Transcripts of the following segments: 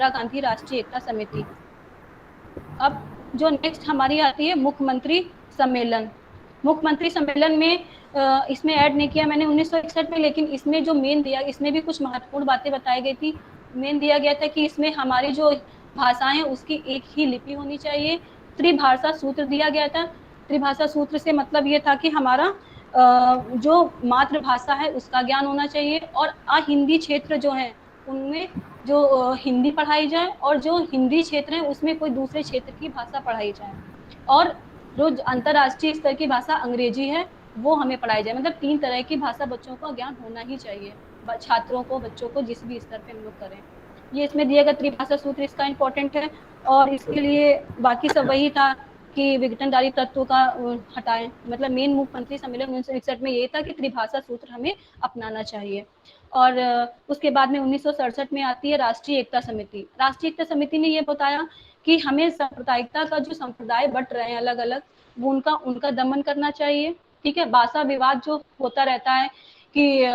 इंदिरा गांधी राष्ट्रीय एकता समिति। अब जो नेक्स्ट हमारी आती है मुख्यमंत्री सम्मेलन। मुख्यमंत्री सम्मेलन में इसमें ऐड नहीं किया मैंने 1961 में, लेकिन इसमें जो मेन दिया, इसमें भी कुछ महत्वपूर्ण बातें बताई गई थी। मेन दिया गया था कि इसमें हमारी जो भाषाएं हैं उसकी एक ही लिपि होनी चाहिए। त्रिभाषा सूत्र दिया गया था। त्रिभाषा सूत्र से मतलब ये था कि हमारा जो मातृभाषा है उसका ज्ञान होना चाहिए, और अहिंदी क्षेत्र जो है उनमें जो हिंदी पढ़ाई जाए, और जो हिंदी क्षेत्र है उसमें कोई दूसरे क्षेत्र की भाषा पढ़ाई जाए, और जो अंतर्राष्ट्रीय स्तर की भाषा अंग्रेजी है वो हमें पढ़ाई जाए। मतलब 3 तरह की भाषा बच्चों को ज्ञान होना ही चाहिए, छात्रों को, बच्चों को, जिस भी स्तर पे हम लोग करें। ये इसमें दिया गया त्रिभाषा सूत्र इसका इम्पोर्टेंट है, और इसके लिए बाकी सब वही था कि विघटनकारी तत्वों का हटाएं। मतलब मेन मुख्यमंत्री सम्मेलन 1961 में ये था कि त्रिभाषा सूत्र हमें अपनाना चाहिए। और उसके बाद में 1967 में आती है राष्ट्रीय एकता समिति। राष्ट्रीय एकता समिति ने ये बताया कि हमें सांप्रदायिकता का जो संप्रदाय बट रहे हैं अलग अलग, वो उनका दमन करना चाहिए। ठीक है, भाषा विवाद जो होता रहता है कि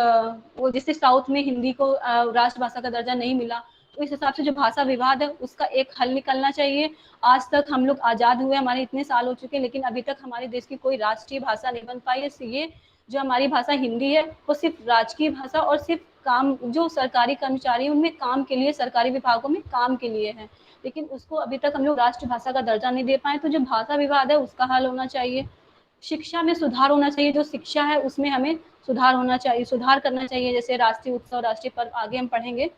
वो जैसे साउथ में हिंदी को राष्ट्रभाषा का दर्जा नहीं मिला, तो इस हिसाब से जो भाषा विवाद है उसका एक हल निकलना चाहिए। आज तक हम लोग आजाद हुए, हमारे इतने साल हो चुके हैं, लेकिन अभी तक हमारे देश की कोई राष्ट्रीय भाषा नहीं बन पाई है। इसलिए जो हमारी भाषा हिंदी है वो सिर्फ राजकीय भाषा और सिर्फ काम, जो सरकारी कर्मचारी उनमें काम के लिए, सरकारी विभागों में काम के लिए है, लेकिन उसको अभी तक हम लोग राष्ट्रभाषा का दर्जा नहीं दे पाए। तो जो भाषा विवाद है उसका हल होना चाहिए। शिक्षा में सुधार होना चाहिए, जो शिक्षा है उसमें हमें सुधार होना चाहिए, सुधार करना चाहिए। जैसे राष्ट्रीय उत्सव, राष्ट्रीय पर्व आगे हम पढ़ेंगे,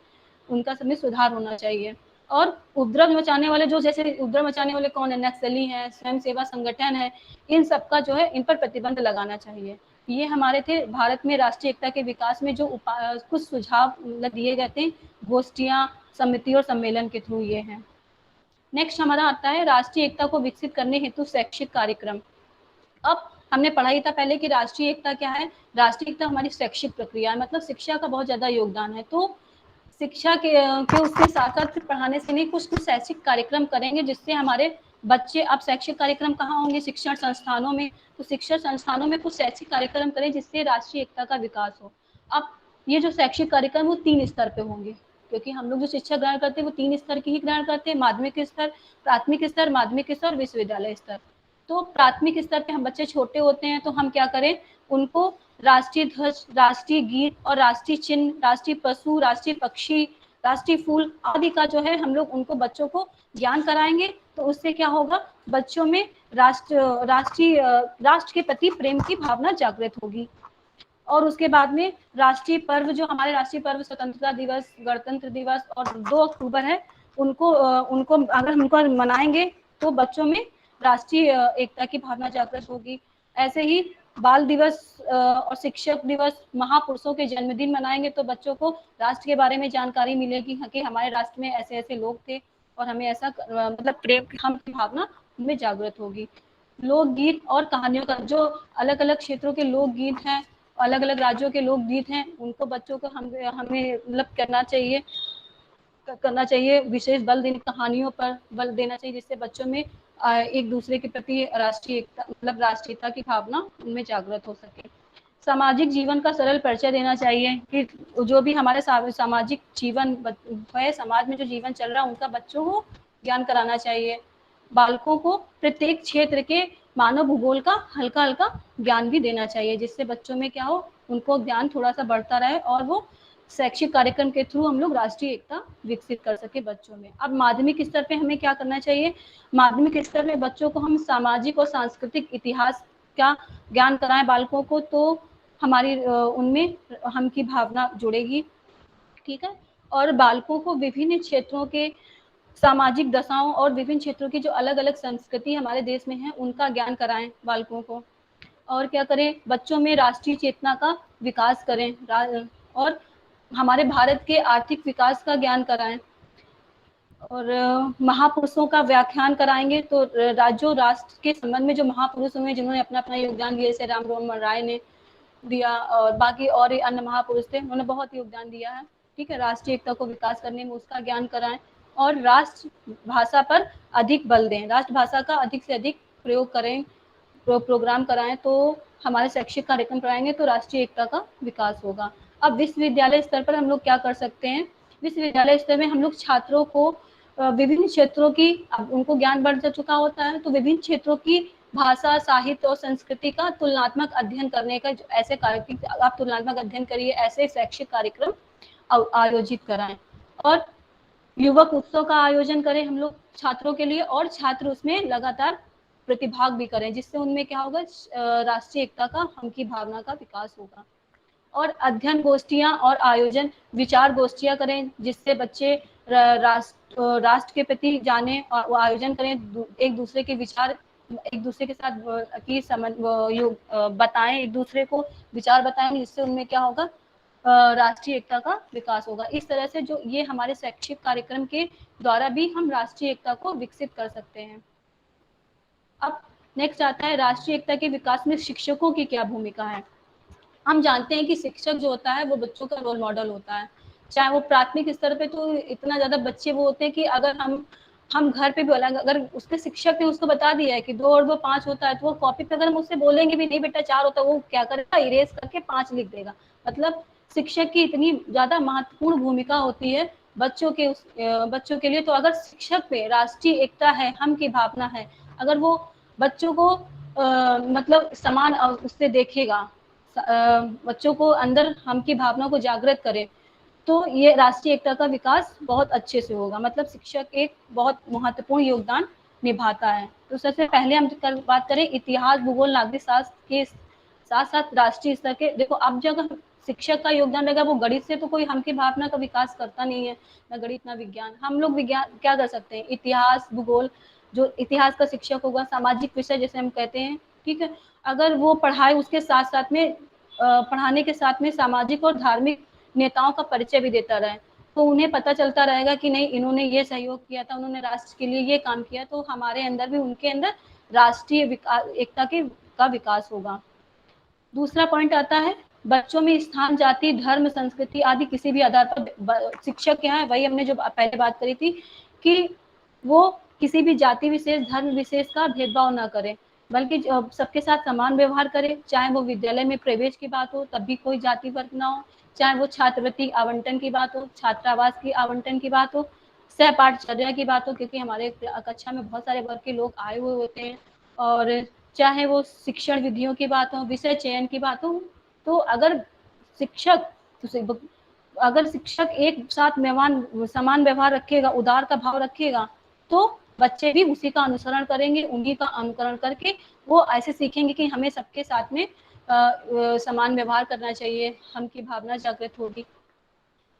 उनका सब में सुधार होना चाहिए। और उपद्रव मचाने वाले, जो जैसे उपद्रव मचाने वाले कौन है, नक्सली हैं, स्वयं सेवा संगठन है, इन सबका जो है इन पर प्रतिबंध लगाना चाहिए। ये हमारे थे भारत में राष्ट्रीय एकता के विकास में जो कुछ सुझाव दिए गए थे गोष्ठियां, समिति और सम्मेलन के थ्रू, ये हैं। नेक्स्ट हमारा आता है राष्ट्रीय एकता को विकसित करने हेतु शैक्षिक कार्यक्रम। अब हमने पढ़ा ही था पहले कि राष्ट्रीय एकता क्या है। राष्ट्रीय एकता हमारी शैक्षिक प्रक्रिया है, मतलब शिक्षा का बहुत ज्यादा योगदान है। तो शिक्षा के उसके साथ साथ पढ़ाने से नहीं, कुछ शैक्षिक कार्यक्रम करेंगे जिससे हमारे बच्चे, अब शैक्षिक कार्यक्रम कहाँ होंगे, शिक्षण संस्थानों में। तो शिक्षण संस्थानों में कुछ शैक्षिक कार्यक्रम करें जिससे राष्ट्रीय एकता का विकास हो। अब ये जो शैक्षिक कार्यक्रम वो 3 स्तर पे होंगे, क्योंकि हम लोग जो शिक्षा ग्रहण करते हैं वो 3 स्तर की ही ग्रहण करते हैं, माध्यमिक स्तर, प्राथमिक स्तर, माध्यमिक स्तर, विश्वविद्यालय स्तर। तो प्राथमिक स्तर पे हम बच्चे छोटे होते हैं तो हम क्या करें, उनको राष्ट्रीय ध्वज, राष्ट्रीय गीत और राष्ट्रीय चिन्ह, राष्ट्रीय पशु, राष्ट्रीय पक्षी, राष्ट्रीय फूल आदि का जो है हम लोग उनको बच्चों को ज्ञान कराएंगे। तो उससे क्या होगा, बच्चों में राष्ट्र के प्रति प्रेम की भावना जागृत होगी। और उसके बाद में राष्ट्रीय पर्व, जो हमारे राष्ट्रीय पर्व स्वतंत्रता दिवस, गणतंत्र दिवस और 2 अक्टूबर है, उनको अगर हम उनको मनाएंगे तो बच्चों में राष्ट्रीय एकता की भावना जागृत होगी। ऐसे ही बाल दिवस और शिक्षक दिवस, महापुरुषों के जन्मदिन मनाएंगे तो बच्चों को राष्ट्र के बारे में जानकारी मिलेगी कि हमारे राष्ट्र में ऐसे ऐसे लोग थे और हमें ऐसा मतलब प्रेम की भावना उनमें जागृत होगी। लोकगीत और कहानियों का, जो अलग अलग क्षेत्रों के लोकगीत हैं, अलग अलग राज्यों के लोकगीत हैं, उनको बच्चों को हमें मतलब करना चाहिए, विशेष बल देने, कहानियों पर बल देना चाहिए, जिससे बच्चों में एक दूसरे के प्रति राष्ट्रीय एकता, मतलब राष्ट्रीयता की भावना उनमें जागृत हो सके। सामाजिक जीवन का सरल परिचय देना चाहिए कि जो भी हमारे सामाजिक जीवन है, समाज में जो जीवन चल रहा है उनका बच्चों को ज्ञान कराना चाहिए। बालकों को प्रत्येक क्षेत्र के मानव भूगोल का हल्का हल्का ज्ञान भी देना चाहिए, जिससे बच्चों में क्या हो, उनको ज्ञान थोड़ा सा बढ़ता रहे और वो शैक्षिक कार्यक्रम के थ्रू हम लोग राष्ट्रीय एकता विकसित कर सके बच्चों में। अब माध्यमिक स्तर पे हमें क्या करना चाहिए, माध्यमिक स्तर में बच्चों को हम सामाजिक और सांस्कृतिक इतिहास का ज्ञान कराएं बालकों को, तो हमारी उनमें हम की भावना जुड़ेगी। ठीक है, और बालकों को विभिन्न क्षेत्रों के सामाजिक दशाओं और विभिन्न क्षेत्रों की जो अलग अलग संस्कृति हमारे देश में है उनका ज्ञान कराएं बालकों को। और क्या करें, बच्चों में राष्ट्रीय चेतना का विकास करें और हमारे भारत के आर्थिक विकास का ज्ञान कराएं। और महापुरुषों का व्याख्यान कराएंगे, तो राज्यों राष्ट्र के संबंध में जो महापुरुष हुए जिन्होंने अपना अपना योगदान दिया, जैसे राम मनोहर राय ने दिया और बाकी और अन्य महापुरुष थे, उन्होंने बहुत योगदान दिया है। ठीक है, राष्ट्रीय एकता को विकास करने में उसका ज्ञान कराएं और राष्ट्र भाषा पर अधिक बल दें, राष्ट्रभाषा का अधिक से अधिक प्रयोग करें, प्रोग्राम कराएं, तो हमारे शैक्षिक कार्यक्रम कराएंगे तो राष्ट्रीय एकता का विकास होगा। अब विश्वविद्यालय स्तर पर हम लोग क्या कर सकते हैं विश्वविद्यालय स्तर में हम लोग छात्रों को विभिन्न क्षेत्रों की, अब उनको ज्ञान बढ़ चुका होता है तो विभिन्न क्षेत्रों की भाषा, साहित्य और संस्कृति का तुलनात्मक अध्ययन करने का ऐसे कार्यक्रम, आप तुलनात्मक अध्ययन करिए, ऐसे शैक्षिक कार्यक्रम आयोजित कराएं। और युवक उत्सव का आयोजन करें हम लोग छात्रों के लिए, और छात्र उसमें लगातार प्रतिभाग भी करें, जिससे उनमें क्या होगा, राष्ट्रीय एकता का, हम की भावना का विकास होगा। और अध्ययन गोष्ठियां और आयोजन, विचार गोष्ठियां करें जिससे बच्चे राष्ट्र के प्रति जाने, और वो आयोजन करें, एक दूसरे के विचार एक दूसरे के साथ की बताएं, एक दूसरे को विचार बताएंगे, जिससे उनमें क्या होगा, राष्ट्रीय एकता का विकास होगा। इस तरह से जो ये हमारे शैक्षिक कार्यक्रम के द्वारा भी हम राष्ट्रीय एकता को विकसित कर सकते हैं। अब नेक्स्ट आता है राष्ट्रीय एकता के विकास में शिक्षकों की क्या भूमिका है। हम जानते हैं कि शिक्षक जो होता है वो बच्चों का रोल मॉडल होता है, चाहे वो प्राथमिक स्तर पे तो इतना ज्यादा बच्चे वो होते हैं कि अगर हम घर पे भी बोला, अगर उसके शिक्षक ने उसको बता दिया है कि 2 और 2 5 होता है, तो वो कॉपी पे अगर हम उससे बोलेंगे भी नहीं बेटा 4 होता है, वो क्या करेगा, इरेज करके 5 लिख देगा। मतलब शिक्षक की इतनी ज्यादा महत्वपूर्ण भूमिका होती है बच्चों के लिए। तो अगर शिक्षक पे राष्ट्रीय एकता है, हम की भावना है, अगर वो बच्चों को मतलब समान उससे देखेगा, बच्चों को अंदर हम की भावना को जागृत करे, तो ये राष्ट्रीय एकता का विकास बहुत अच्छे से होगा। मतलब शिक्षक एक बहुत महत्वपूर्ण योगदान निभाता है। तो सबसे पहले हम बात करें इतिहास, भूगोल, नागरिक शास्त्र के साथ साथ राष्ट्रीय स्तर के, देखो अब जगह शिक्षक का योगदान रहेगा, वो गणित से तो कोई हम की भावना का विकास करता नहीं है, ना गणित ना विज्ञान। हम लोग विज्ञान क्या कर सकते हैं, इतिहास, भूगोल, जो इतिहास का शिक्षक होगा, सामाजिक विषय जैसे हम कहते हैं, ठीक है, अगर वो पढ़ाए उसके साथ साथ में पढ़ाने के साथ में सामाजिक और धार्मिक नेताओं का परिचय भी देता रहे, तो उन्हें पता चलता रहेगा कि नहीं इन्होंने ये सहयोग किया था, उन्होंने राष्ट्र के लिए ये काम किया, तो हमारे अंदर भी उनके अंदर राष्ट्रीय एकता का विकास होगा। दूसरा पॉइंट आता है बच्चों में स्थान, जाति, धर्म, संस्कृति आदि किसी भी आधार पर शिक्षक क्या है, वही हमने जो पहले बात करी थी कि वो किसी भी जाति विशेष, धर्म विशेष का भेदभाव ना करे, बल्कि सबके साथ समान व्यवहार करे। चाहे वो विद्यालय में प्रवेश की बात हो तब भी कोई जाति वर्ग ना हो, चाहे वो छात्रवृत्ति आवंटन की बात हो, छात्रावास की आवंटन की बात हो, सहपाठचर्या की बात हो, क्योंकि हमारे कक्षा में बहुत सारे वर्ग के लोग आए हुए होते हैं, और चाहे वो शिक्षण विधियों की बात हो, विषय चयन की बात हो, तो अगर शिक्षक एक साथ समान व्यवहार रखेगा, उदार का भाव रखेगा, तो बच्चे भी उसी का अनुसरण करेंगे, उन्हीं का अनुकरण करके वो ऐसे सीखेंगे कि हमें सबके साथ में समान व्यवहार करना चाहिए, हम की भावना जागृत होगी।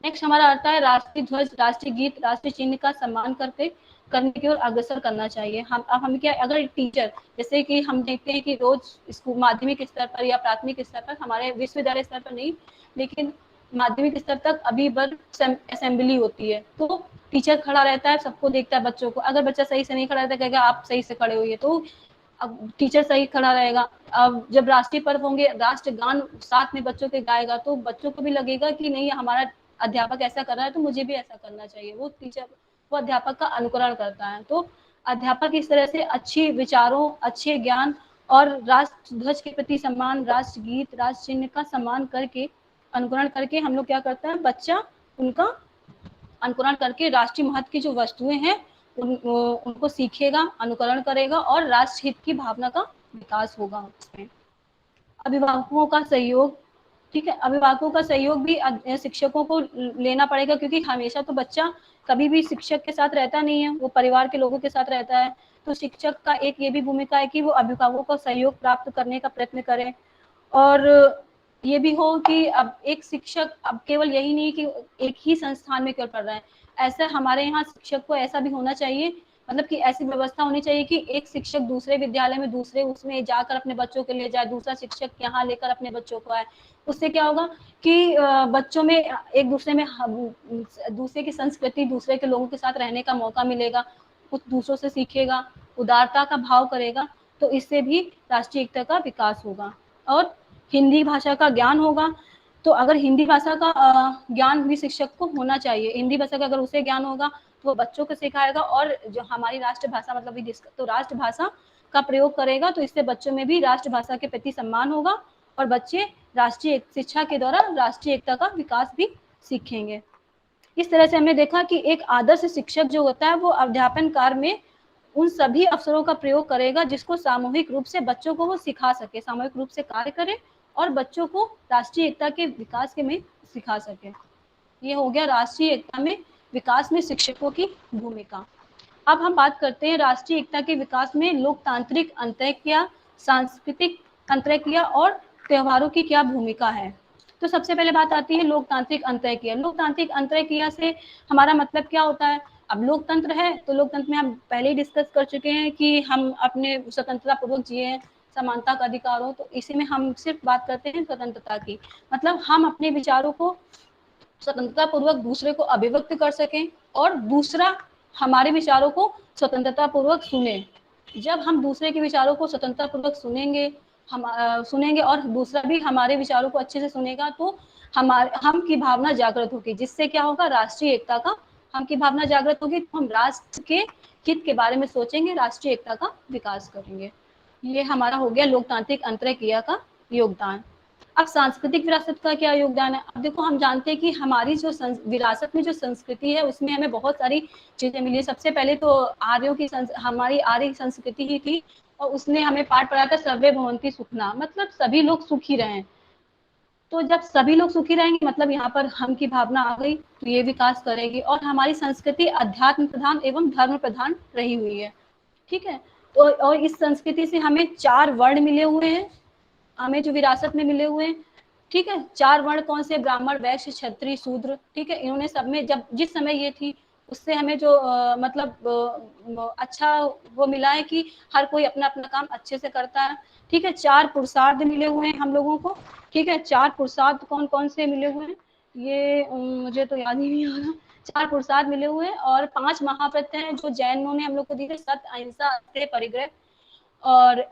नेक्स्ट हमारा आता है राष्ट्रीय ध्वज, राष्ट्रीय गीत, राष्ट्रीय चिन्ह का सम्मान करने की ओर अग्रसर करना चाहिए। हम क्या, अगर टीचर, जैसे कि हम देखते हैं कि रोज स्कूल माध्यमिक स्तर पर या प्राथमिक स्तर पर, हमारे विश्वविद्यालय स्तर पर नहीं, लेकिन माध्यमिक स्तर तक अभी वर्ग असेंबली होती है, तो टीचर खड़ा रहता है, सबको देखता है बच्चों को, अगर बच्चा सही से नहीं खड़ा रहता कहेगा आप सही से खड़े हुए, तो अब टीचर सही खड़ा रहेगा। अब जब राष्ट्रीय पर्व होंगे, राष्ट्रगान साथ में बच्चों के गाएगा, तो बच्चों को भी लगेगा कि नहीं हमारा अध्यापक ऐसा कर रहा है तो मुझे भी ऐसा करना चाहिए, वो अध्यापक का अनुकरण करता है। तो अध्यापक इस तरह से अच्छी विचारों, अच्छे ज्ञान और राष्ट्र ध्वज के प्रति सम्मान, राष्ट्र गीत, राष्ट्र चिन्ह का सम्मान करके, अनुकरण करके हम लोग क्या करते हैं, बच्चा उनका अनुकरण करके राष्ट्रीय महत्व की जो वस्तुएं हैं उनको सीखेगा, अनुकरण करेगा, और राष्ट्र हित की भावना का विकास होगा उसमें। अभिभावकों का सहयोग, ठीक है, अभिभावकों का सहयोग भी शिक्षकों को लेना पड़ेगा, क्योंकि हमेशा तो बच्चा कभी भी शिक्षक के साथ रहता नहीं है, वो परिवार के लोगों के साथ रहता है। तो शिक्षक का एक ये भी भूमिका है कि वो अभिभावकों का सहयोग प्राप्त करने का प्रयत्न करे, और ये भी हो कि अब एक शिक्षक अब केवल यही नहीं कि एक ही संस्थान में केवल पढ़ रहे हैं, ऐसा हमारे यहाँ शिक्षक को ऐसा भी होना चाहिए, मतलब कि ऐसी व्यवस्था होनी चाहिए कि एक शिक्षक दूसरे विद्यालय में, दूसरे उसमें जाकर अपने बच्चों के लिए जाए, दूसरा शिक्षक यहाँ लेकर अपने बच्चों को आए। उससे क्या होगा कि बच्चों में एक दूसरे में दूसरे की संस्कृति, दूसरे के लोगों के साथ रहने का मौका मिलेगा, कुछ दूसरों से सीखेगा, उदारता का भाव करेगा, तो इससे भी राष्ट्रीय एकता का विकास होगा। और हिंदी भाषा का ज्ञान होगा, तो अगर हिंदी भाषा का ज्ञान भी शिक्षक को होना चाहिए, हिंदी भाषा का अगर उसे ज्ञान होगा तो वो बच्चों को सिखाएगा, और जो हमारी राष्ट्रभाषा मतलब तो राष्ट्रभाषा का प्रयोग करेगा, तो इससे बच्चों में भी राष्ट्रभाषा के प्रति सम्मान होगा, और बच्चे राष्ट्रीय शिक्षा के द्वारा राष्ट्रीय एकता का विकास भी सीखेंगे। इस तरह से हमने देखा कि एक आदर्श शिक्षक जो होता है वो अध्यापन कार्य में उन सभी अवसरों का प्रयोग करेगा जिसको सामूहिक रूप से बच्चों को वो सिखा सके, सामूहिक रूप से कार्य करे और बच्चों को राष्ट्रीय एकता के विकास के में सिखा सके। ये हो गया राष्ट्रीय एकता में विकास में शिक्षकों की भूमिका। अब हम बात करते हैं राष्ट्रीय एकता के विकास में लोकतांत्रिक अंतरक्रिया, सांस्कृतिक अंतरक्रिया और त्योहारों की क्या भूमिका है। तो सबसे पहले बात आती है लोकतांत्रिक अंतरक्रिया। लोकतांत्रिक अंतरक्रिया से हमारा मतलब क्या होता है। अब लोकतंत्र है तो लोकतंत्र में हम पहले ही डिस्कस कर चुके हैं कि हम अपने स्वतंत्रता पूर्वक जिए, समानता का अधिकार हो, तो इसी में हम सिर्फ बात करते हैं स्वतंत्रता की। मतलब हम अपने विचारों को स्वतंत्रता पूर्वक दूसरे को अभिव्यक्त कर सकें और दूसरा हमारे विचारों को स्वतंत्रता पूर्वक सुने। जब हम दूसरे के विचारों को स्वतंत्रता पूर्वक सुनेंगे और दूसरा भी हमारे विचारों को अच्छे से सुनेगा तो हम की भावना जागृत होगी, जिससे क्या होगा, राष्ट्रीय एकता का हम की भावना जागृत होगी तो हम राष्ट्र के हित के बारे में सोचेंगे, राष्ट्रीय एकता का विकास करेंगे। ये हमारा हो गया लोकतांत्रिक अंतरक्रिया का योगदान। अब सांस्कृतिक विरासत का क्या योगदान है। अब देखो हम जानते हैं कि हमारी जो विरासत में जो संस्कृति है उसमें हमें बहुत सारी चीजें मिली। सबसे पहले तो आर्यों की हमारी आर्य संस्कृति ही थी और उसने हमें पाठ पढ़ाया था सर्वे भवन्ति सुखना, मतलब सभी लोग सुखी रहें। तो जब सभी लोग सुखी रहेंगे मतलब यहाँ पर हम की भावना आ गई तो ये विकास करेगी। और हमारी संस्कृति अध्यात्म प्रधान एवं धर्म प्रधान रही हुई है, ठीक है। तो और इस संस्कृति से हमें 4 वर्ण मिले हुए हैं, हमें जो विरासत में मिले हुए हैं, ठीक है। 4 वर्ण कौन से, ब्राह्मण, वैश्य, क्षत्रिय, शूद्र, ठीक है। इन्होंने सब में जब जिस समय ये थी उससे हमें जो अच्छा वो मिला है कि हर कोई अपना अपना काम अच्छे से करता है, ठीक है। 4 पुरुषार्थ मिले हुए हैं हम लोगों को, ठीक है। 4 पुरुषार्थ कौन कौन से मिले हुए हैं, ये मुझे तो याद ही नहीं आ रहा। 4 पुरुषार्थ मिले हुए हैं और 5 महाव्रत हैं जो जैनों ने हम लोग को दी है, सत्य, अहिंसा, अस्तेय, परिग्रह। और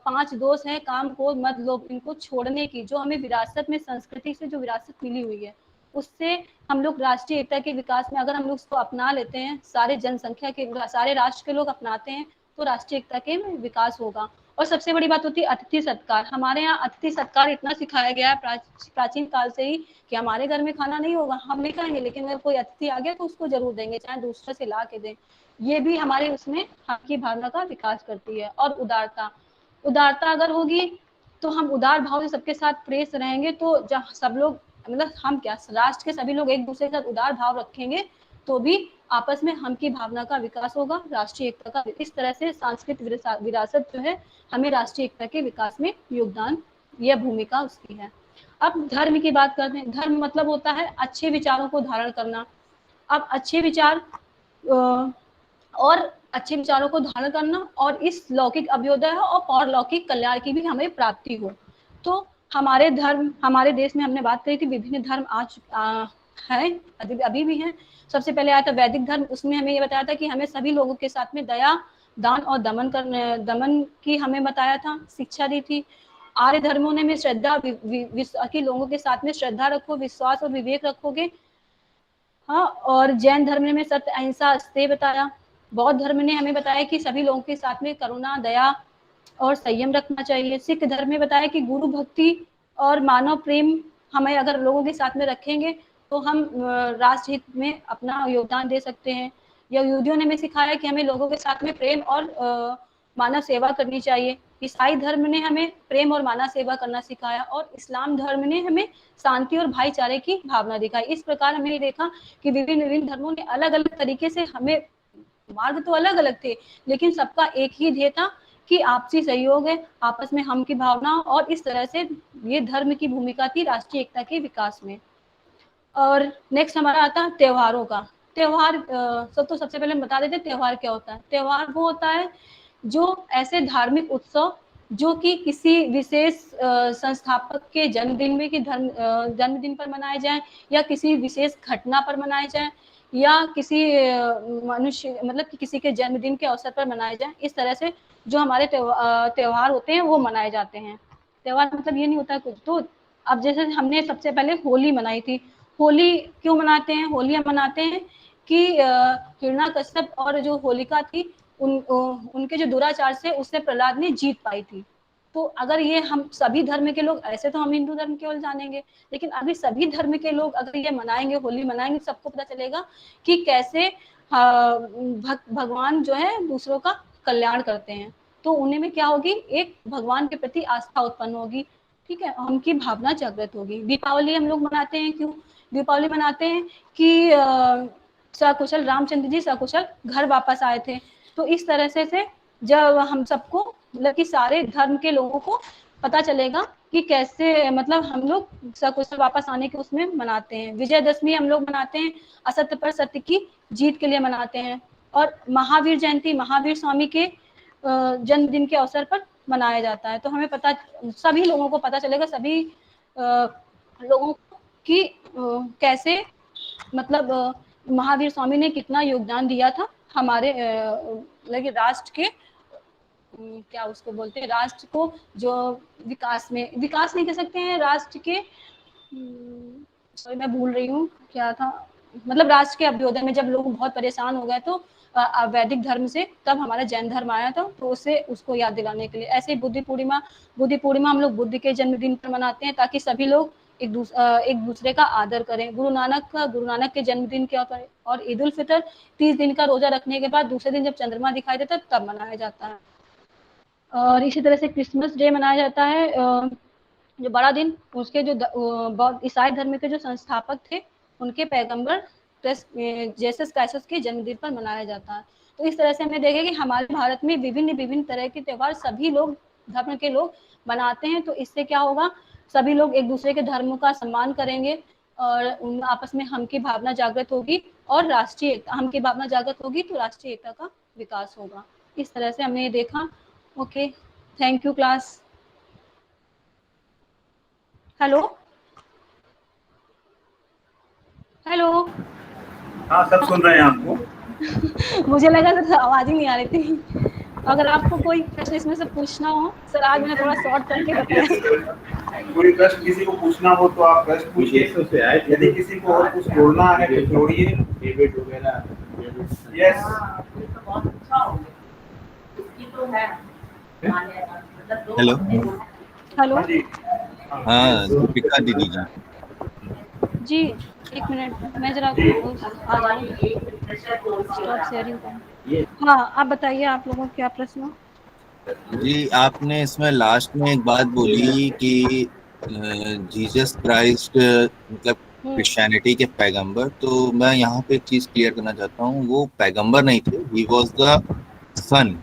5 दोष है काम, क्रोध, मद, लोभ, इनको छोड़ने की जो हमें विरासत में संस्कृति से जो विरासत मिली हुई है उससे हम लोग राष्ट्रीय एकता के विकास में अगर हम लोग उसको अपना लेते हैं, सारे जनसंख्या के सारे राष्ट्र के लोग अपनाते हैं तो राष्ट्रीय एकता के विकास होगा। और सबसे बड़ी बात होती है अतिथि सत्कार। हमारे यहाँ अतिथि सत्कार इतना सिखाया गया है प्राचीन काल से ही कि हमारे घर में खाना नहीं होगा हम नहीं खाएंगे, लेकिन अगर कोई अतिथि आ गया तो उसको जरूर देंगे, चाहे दूसरे से ला के दें। ये भी हमारे उसमें हम की भावना का विकास करती है। और उदारता, उदारता अगर होगी तो हम उदार भाव से सबके साथ प्रेस रहेंगे तो जहाँ सब लोग मतलब हम क्या राष्ट्र के सभी लोग एक दूसरे के साथ उदार भाव रखेंगे तो भी आपस में हम की भावना का विकास होगा, राष्ट्रीय एकता का। इस तरह से सांस्कृतिक विरासत जो है हमें राष्ट्रीय एकता के विकास में योगदान या भूमिका उसकी है। अब धर्म की बात करते हैं। धर्म मतलब होता है अच्छे विचारों को धारण करना। अब अच्छे विचार और अच्छे विचारों को धारण करना और इस लौकिक अभ्युदय और परलौकिक कल्याण की भी हमें प्राप्ति हो। तो हमारे धर्म, हमारे देश में हमने बात करी थी विभिन्न धर्म आज है, अभी भी हैं। सबसे पहले आया था वैदिक धर्म, उसमें हमें ये बताया था कि हमें सभी लोगों के साथ में दया, दान और दमन की हमें बताया था, शिक्षा दी थी। आर्य धर्मों ने में श्रद्धा की लोगों के साथ में श्रद्धा रखो, विश्वास और विवेक रखोगे। हाँ, और जैन धर्म ने सत्य, अहिंसा, अस्तेय बताया। बौद्ध धर्म ने हमें बताया कि सभी लोगों के साथ में करुणा, दया और संयम रखना चाहिए। सिख धर्म में बताया कि गुरु भक्ति और मानव प्रेम हमें अगर लोगों के साथ में रखेंगे तो हम राष्ट्र हित में अपना योगदान दे सकते हैं। यहूदियों ने हमें सिखाया कि हमें लोगों के साथ में प्रेम और मानव सेवा करनी चाहिए। ईसाई धर्म ने हमें प्रेम और मानव सेवा करना सिखाया और इस्लाम धर्म ने हमें शांति और भाईचारे की भावना दिखाई। इस प्रकार हमने देखा कि विभिन्न धर्मों ने अलग अलग तरीके से हमें, मार्ग तो अलग अलग थे लेकिन सबका एक ही ध्येय था कि आपसी सहयोग है, आपस में हम की भावना, और इस तरह से ये धर्म की भूमिका थी राष्ट्रीय एकता के विकास में। और नेक्स्ट हमारा आता है त्योहारों का। त्योहार तो सबसे पहले हम बता देते हैं त्योहार क्या होता है। त्योहार वो होता है जो ऐसे धार्मिक उत्सव जो कि किसी विशेष संस्थापक के जन्मदिन में, कि जन्मदिन पर मनाए जाए या किसी विशेष घटना पर मनाए जाए या किसी मनुष्य मतलब कि किसी के जन्मदिन के अवसर पर मनाए जाए। इस तरह से जो हमारे त्योहार होते हैं वो मनाए जाते हैं। त्योहार मतलब ये नहीं होता कुछ। तो अब जैसे हमने सबसे पहले होली मनाई थी। होली क्यों मनाते हैं? होली हम मनाते हैं कि हिरण्याकश्यप और जो होलिका थी उनके जो दुराचार से उससे प्रहलाद ने जीत पाई थी। तो अगर ये हम सभी धर्म के लोग, ऐसे तो हम हिंदू धर्म केवल जानेंगे, लेकिन अभी सभी धर्म के लोग अगर ये मनाएंगे, होली मनाएंगे, सबको पता चलेगा कि कैसे भगवान जो है दूसरों का कल्याण करते हैं। तो उन्हें में क्या होगी, एक भगवान के प्रति आस्था उत्पन्न होगी, ठीक है, उनकी भावना जागृत होगी। दीपावली हम लोग मनाते हैं, क्यों दीपावली मनाते हैं कि सकुशल रामचंद्र जी सकुशल घर वापस आए थे। तो इस तरह से जब हम सबको मतलब कि सारे धर्म के लोगों को पता चलेगा कि कैसे मतलब हम लोग सकुशल वापस आने के उसमें मनाते हैं। विजयदशमी हम लोग मनाते हैं, असत्य पर सत्य की जीत के लिए मनाते हैं। और महावीर जयंती महावीर स्वामी के जन्मदिन के अवसर पर मनाया जाता है। तो हमें पता, सभी लोगों को पता चलेगा, सभी लोगों को कि कैसे मतलब महावीर स्वामी ने कितना योगदान दिया था हमारे राष्ट्र के क्या उसको बोलते हैं, राष्ट्र को जो विकास में, विकास नहीं कह सकते हैं, राष्ट्र के सॉरी मैं भूल रही हूँ क्या था, मतलब राष्ट्र के अभ्युदय में जब लोग बहुत परेशान हो गए तो वैदिक धर्म से तब हमारा जैन धर्म आया था, तो उसे उसको याद दिलाने के लिए। ऐसे ही बुद्धि पूर्णिमा हम लोग बुद्ध के जन्मदिन पर मनाते हैं, ताकि सभी लोग एक दूसरे का आदर करें। गुरु नानक के जन्मदिन के अवसर। और ईद उल फितर 30 दिन का रोजा रखने के बाद दूसरे दिन जब चंद्रमा दिखाई देता है तब मनाया जाता है। और इसी तरह से क्रिसमस डे मनाया जाता है, जो बड़ा दिन उसके जो ईसाई धर्म के जो संस्थापक थे उनके पैगंबर जेसस क्राइस्ट के जन्मदिन पर मनाया जाता है। तो इस तरह से हमने देखा कि हमारे भारत में विभिन्न तरह के त्योहार सभी लोग धर्म के लोग मनाते हैं। तो इससे क्या होगा, सभी लोग एक दूसरे के धर्म का सम्मान करेंगे और उन आपस में हम की भावना जागृत होगी, और राष्ट्रीय एकता, हम की भावना जागृत होगी तो राष्ट्रीय एकता का विकास होगा। इस तरह से हमने ये देखा। Okay, thank you class. Hello hello. हाँ, सब सुन रहे हैं आपको। मुझे लगा था आवाज ही नहीं आ रही थी। अगर आपको कोई प्रश्न इसमें से पूछना हो, सर आज मैंने थोड़ा शॉर्ट करके बताया। कोई प्रश्न किसी को पूछना हो तो आप प्रश्न पूछिए, यदि किसी को और कुछ बोलना है तो जोड़िए। Yes, hello. हेलो हाँ जी, हाँ दीपिका दीदी जी। जी, एक मिनट मैं जरा आ जाऊँ, स्टॉप शेयरिंग का। हाँ, आप बताइए, आप लोगों को क्या प्रश्न हो? जी आपने इसमें लास्ट में एक बात बोली कि जीसस क्राइस्ट मतलब क्रिश्चियनिटी के पैगंबर, तो मैं यहाँ पे एक चीज क्लियर करना चाहता हूँ, वो पैगंबर नहीं थे, ही वॉज द सन,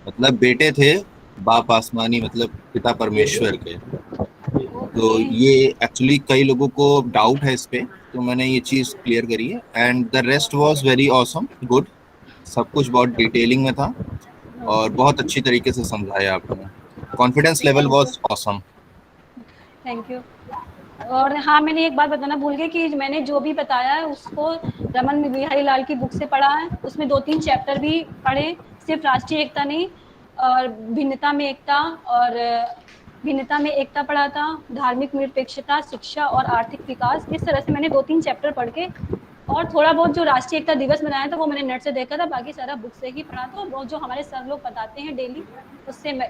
मतलब बेटे थे बाप आसमानी मतलब पिता परमेश्वर के। तो ओके, ये एक्चुअली कई लोगों को डाउट है इस पे, तो मैंने ये चीज क्लियर करी है। And the rest was very awesome, good, सब कुछ बहुत डिटेलिंग में था और बहुत अच्छी तरीके से समझाया आपने। Confidence level thank you, was awesome. Thank you. और हाँ, मैंने एक बात बताना भूल गई कि मैंने जो भी बताया है उसको रमन बिहारी लाल की बुक से पढ़ा है। उसमें 2-3 चैप्टर भी पढ़े, सिर्फ राष्ट्रीय एकता नहीं, और भिन्नता में एकता पढ़ा था, धार्मिक निरपेक्षता, शिक्षा और आर्थिक विकास। इस तरह से मैंने 2-3 चैप्टर पढ़ के, और थोड़ा बहुत जो राष्ट्रीय एकता दिवस मनाया था वो मैंने नेट से देखा था, बाकी सारा बुक से ही पढ़ा था। और जो हमारे सर लोग बताते हैं डेली,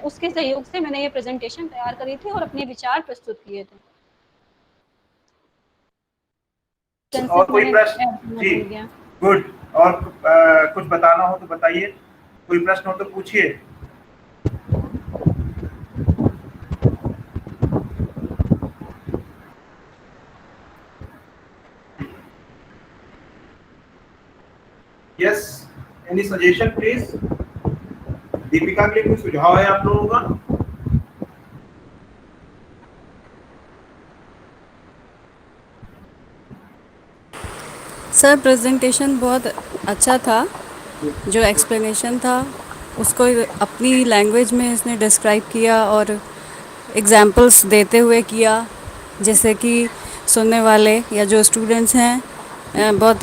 उसके सहयोग से मैंने ये प्रेजेंटेशन तैयार करी थी और अपने विचार प्रस्तुत किए थे। और कोई मैंने प्रश्न? ऐड करना जी, भूल गया। गुड। और कुछ बताना हो तो बताइए, कोई प्रश्न हो तो पूछिए। Yes, any suggestion please. Deepika के लिए कोई सुझाव है आप लोगों का? सर प्रेजेंटेशन बहुत अच्छा था, जो एक्सप्लेनेशन था उसको अपनी लैंग्वेज में इसने डिस्क्राइब किया और एग्जांपल्स देते हुए किया, जैसे कि सुनने वाले या जो स्टूडेंट्स हैं बहुत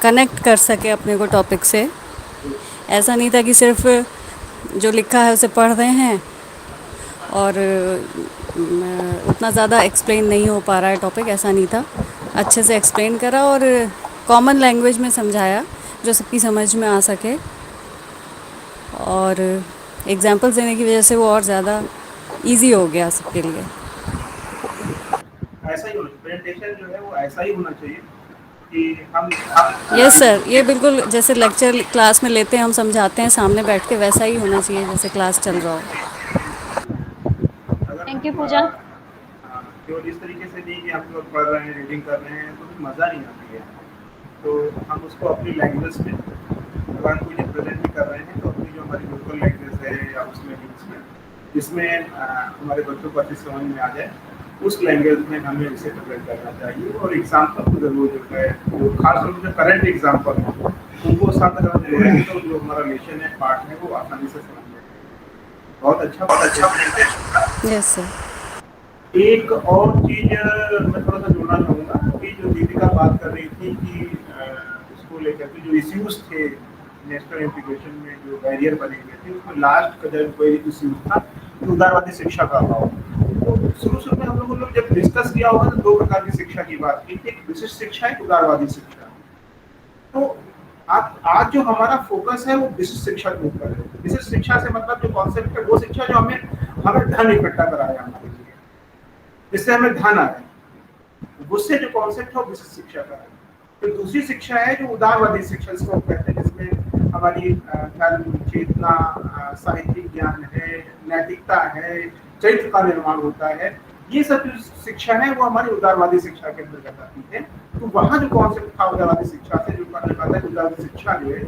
कनेक्ट कर सके अपने को टॉपिक से। ऐसा नहीं था कि सिर्फ जो लिखा है उसे पढ़ रहे हैं और उतना ज़्यादा एक्सप्लेन नहीं हो पा रहा है टॉपिक, ऐसा नहीं था। अच्छे से एक्सप्लेन करा और कॉमन लैंग्वेज में समझाया जो सबकी समझ में आ सके, और एग्जांपल्स देने की वजह से वो और ज़्यादा इजी हो गया सबके लिए। ऐसा ही होना, प्रेजेंटेशन जो है वो ऐसा ही होना चाहिए कि हम यस सर, ये बिल्कुल जैसे लेक्चर क्लास में लेते हैं, हम समझाते हैं सामने बैठ के, वैसा ही होना चाहिए जैसे क्लास चल रहा हो। अगर थैंक यू हम पूजा। केवल इस तरीके से नहीं कि हम लोग पढ़ रहे हैं, रीडिंग कर रहे हैं, तो फिर मज़ा नहीं आती है। तो हम उसको अपनी लैंग्वेज में अगर हम कोई प्रेजेंट भी कर रहे हैं तो अपनी जो हमारी लोकल लैंग्वेज है या उसमें जिसमें हमारे बच्चों को अच्छी समझ में आ जाए, उस लैंग्वेज में हमें इसे प्रेजेंट करना चाहिए। और एग्जाम्पल को जरूर जो है वो खासतौर पर जो करंट एग्जाम्पल है उनको साथ अगर जोड़ेंगे तो जो हमारा लेशन है, पार्ट है, वो आसानी से समझ में आएगा। बहुत अच्छा। Yes sir. एक और चीज मैं थोड़ा सा जोड़ना चाहूँगा कि जो दीपिका बात कर रही थी कि उसको लेकर के जो इश्यूज थे नेशनल इंटीग्रेशन में, जो बैरियर बने हुए थे, उसमें लास्ट का जब कोई इश्यू था तो उदारवादी शिक्षा का अभाव। तो शुरू में हम लोगों ने जब डिस्कस किया होगा तो दो प्रकार की शिक्षा की बात की, एक विशिष्ट शिक्षा, एक उदारवादी शिक्षा। तो आज जो हमारा फोकस है वो विशिष्ट शिक्षा के ऊपर है। विशिष्ट शिक्षा से मतलब जो कॉन्सेप्ट है वो शिक्षा जो हमें धन इकट्ठा कराया हमारे लिए, जिससे हमें धन आए, उससे जो कॉन्सेप्ट है वो विशिष्ट शिक्षा का है। तो दूसरी शिक्षा है जो उदारवादी शिक्षा जिसको कहते हैं, जिसमें हमारी धर्म, चेतना, साहित्यिक ज्ञान है, नैतिकता है, चरित्र का निर्माण होता है। ये सब जो शिक्षा है वो हमारी उदारवादी शिक्षा के अंतर्गत आती है। तो वहाँ जो कॉन्सेप्ट था उदारवादी शिक्षा से जो करने का था, उदारवादी शिक्षा जो है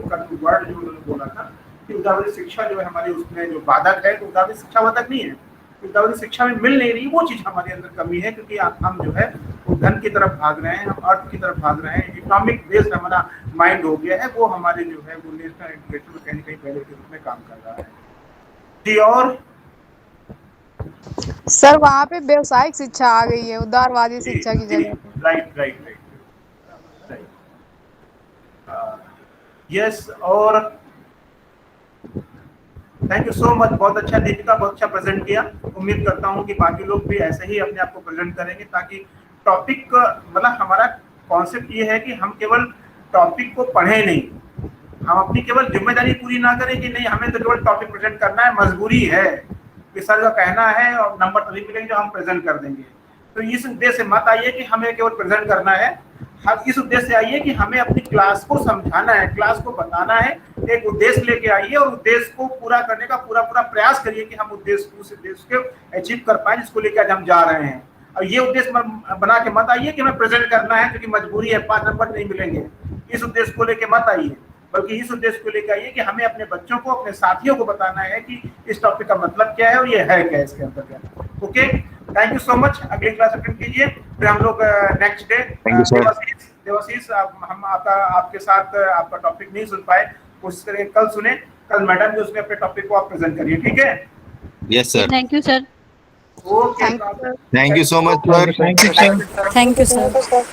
वर्ड जो उन्होंने बोला था कि उदारवादी शिक्षा जो है हमारी उसमें जो बाधक है, तो उदारवादी शिक्षा बाधक नहीं है, उदारवादी शिक्षा में मिल नहीं रही वो चीज हमारे अंदर कमी है, क्योंकि हम जो है वो धन की तरफ भाग रहे हैं, हम अर्थ की तरफ भाग रहे हैं, इकोनॉमिक बेस्ड हमारा माइंड हो गया है, वो हमारे जो है वो नेशनल इंटीग्रेशन में कहीं ना कहीं पहले के रूप में काम कर रहा है। जी और सर वहाँ पे व्यवसायिक शिक्षा आ गई है उदारवादी शिक्षा की जगह पे। Right yes. और थैंक यू सो मच, बहुत अच्छा दीपिका, बहुत अच्छा प्रेजेंट किया। उम्मीद करता हूँ कि बाकी लोग भी ऐसे ही अपने आप को प्रेजेंट करेंगे, ताकि टॉपिक मतलब हमारा कॉन्सेप्ट ये है कि हम केवल टॉपिक को पढ़े नहीं, हम अपनी केवल जिम्मेदारी पूरी ना करें कि नहीं हमें तो केवल टॉपिक प्रेजेंट करना है, मजबूरी है कि सर का कहना है और नंबर तभी मिलेंगे जो हम प्रेजेंट कर देंगे। तो इस उद्देश्य से मत आइए कि हमें केवल प्रेजेंट करना है, हम इस उद्देश्य से आइए कि हमें अपनी क्लास को समझाना है, क्लास को बताना है, एक उद्देश्य लेके आइए और उद्देश्य को पूरा करने का पूरा प्रयास करिए कि हम उस उद्देश्य को अचीव कर पाए जिसको लेकर आज हम जा रहे हैं। और ये उद्देश्य बना के मत आइए कि हमें प्रेजेंट करना है क्योंकि मजबूरी है, 5 नंबर नहीं मिलेंगे, इस उद्देश्य को लेके मत आइए, बल्कि इस उद्देश्य को लेकर आइए कि हमें अपने बच्चों को, अपने साथियों को बताना है कि इस टॉपिक का मतलब क्या है और ये है क्या इसके अंतर्गत। Okay, thank you so much. अगली क्लास अटेंड कीजिए, फिर हम लोग नेक्स्ट डे देवाशीष हम आपके साथ आपका टॉपिक नहीं सुन पाए, कोशिश करेंगे कल सुने, कल मैडम जो उसमें अपने टॉपिक को आप प्रेजेंट करिए, ठीक है? Yes sir. Thank you sir. Okay, thank you so much sir. Thank you sir.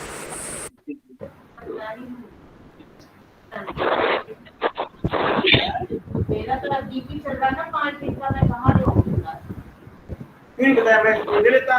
मेरा तो डीपी चल रहा है ना 5 दिन का, मैं कहाँ जाऊँगा? फिर बताया मैं ले लेता।